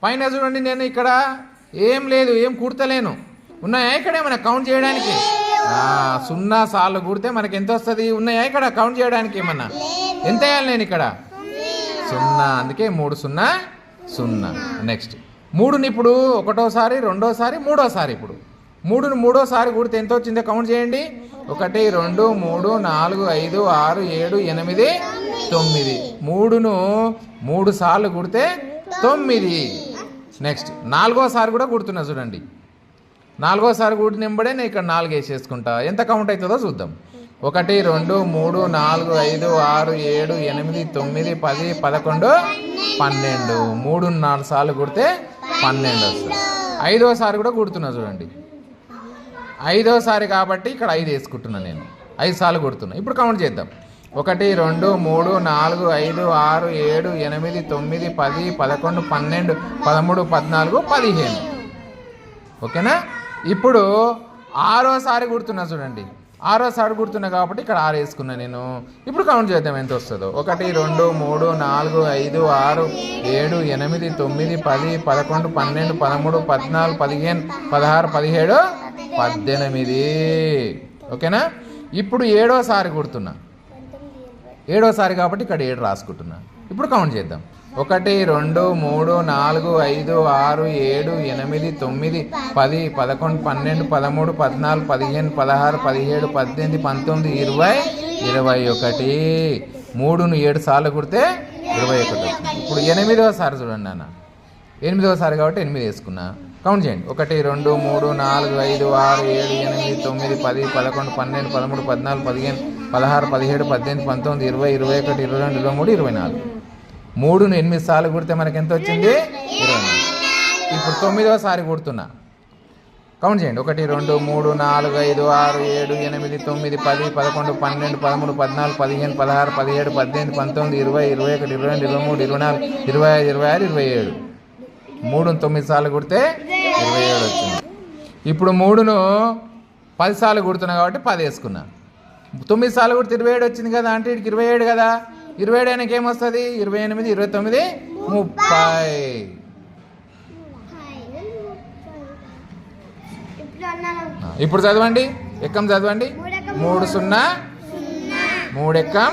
పైన చూడండి, నేను ఇక్కడ ఏం లేదు, ఏం కూడతలేను. ఉన్నాయా ఇక్కడ ఏమైనా కౌంట్ చేయడానికి? 0 సార్లు కూడితే మనకి ఎంత వస్తుంది? ఉన్నాయా ఇక్కడ కౌంట్ చేయడానికి ఏమన్నా? ఎంత వేయాలి నేను ఇక్కడ? 0. అందుకే 3 0 0. నెక్స్ట్ 3ని ఇప్పుడు ఒకటోసారి, రెండోసారి, మూడోసారి. ఇప్పుడు 3ని మూడోసారి కూడితే ఎంత వచ్చిందో కౌంట్ చేయండి. 1 2 3 4 5 6 7 8 9. 3ను 3 సార్లు కూడితే 9. నెక్స్ట్ 4వసారి కూడా కూడుతున్నా చూడండి. 4వసారి కూడిన వెంబడే నేను ఇక్కడ 4 వేసేసుకుంటా. ఎంత కౌంట్ అవుతుందో చూద్దాం. 1 2 3 4 5 6 7 8 9 10 11 12. 3 4 సార్లు కూడితే 12 వస్తుంది. 5వసారి కూడా కూడుతున్నా చూడండి. 5వసారి కాబట్టి ఇక్కడ 5 వేసుకుంటున్నా నేను. 5 సార్లు కొడుతున్నా. ఇప్పుడు కౌంట్ చేద్దాం. 1 2 3 4 5 6 7 8 9 10 11 12 13 14 15. ఓకేనా? ఇప్పుడు 6వసారి కుడుతున్నా చూడండి. 6వసారి కుడుతున్నా కాబట్టి ఇక్కడ 6 వేసుకున్నా నేను. ఇప్పుడు కౌంట్ చేద్దాం ఎంత వస్తుందో. 1 2 3 4 5 6 7 8 9 10 11 12 13 14 15 16 17 18. ఓకేనా? ఇప్పుడు 7వసారి కుడుతున్నా. 7వసారి కాబట్టి ఇక్కడ 7 రాసుకుంటున్నా. ఇప్పుడు కౌంట్ చేద్దాం. 1 2 3 4 5 6 7 8 9 10 11 12 13 14 15 16 17 18 19 20 21. 3ను 7 సార్లు కుడితే 21. ఇప్పుడు 8వసారి చూడండి నాన్న. 8వసారి కాబట్టి 8 వేసుకున్నా. కౌంట్ చేయండి. 1 2 3 4 5 6 7 8 9 10 11 12 13 14 15 16 17 18 19 20 21 22 23 24. 3ను 8 సార్లు కుడితే మనకి ఎంత వచ్చింది? 24. ఇప్పుడు 9వసారి కుడుతున్నా. కౌంట్ చేయండి. 1 2 3 4 5 6 7 8 9 10 11 12 13 14 15 16 17 18 19 20 21 22 23 24 25 26 27. 3ను 9 సార్లు కుడితే 27 వచ్చింది. ఇప్పుడు 3ను 10 సార్లు కుడుతున్నా కాబట్టి 10 వేసుకున్నా. 9 సార్లు కుడితే 27 వచ్చింది కదా. అంటే ఇక్కడికి 27 కదా. 27 ఆయనకి ఏమొస్తుంది? 28 29 30. ఇప్పుడు చదవండి. ఎక్కం చదవండి. 3 0 3 ఎక్కం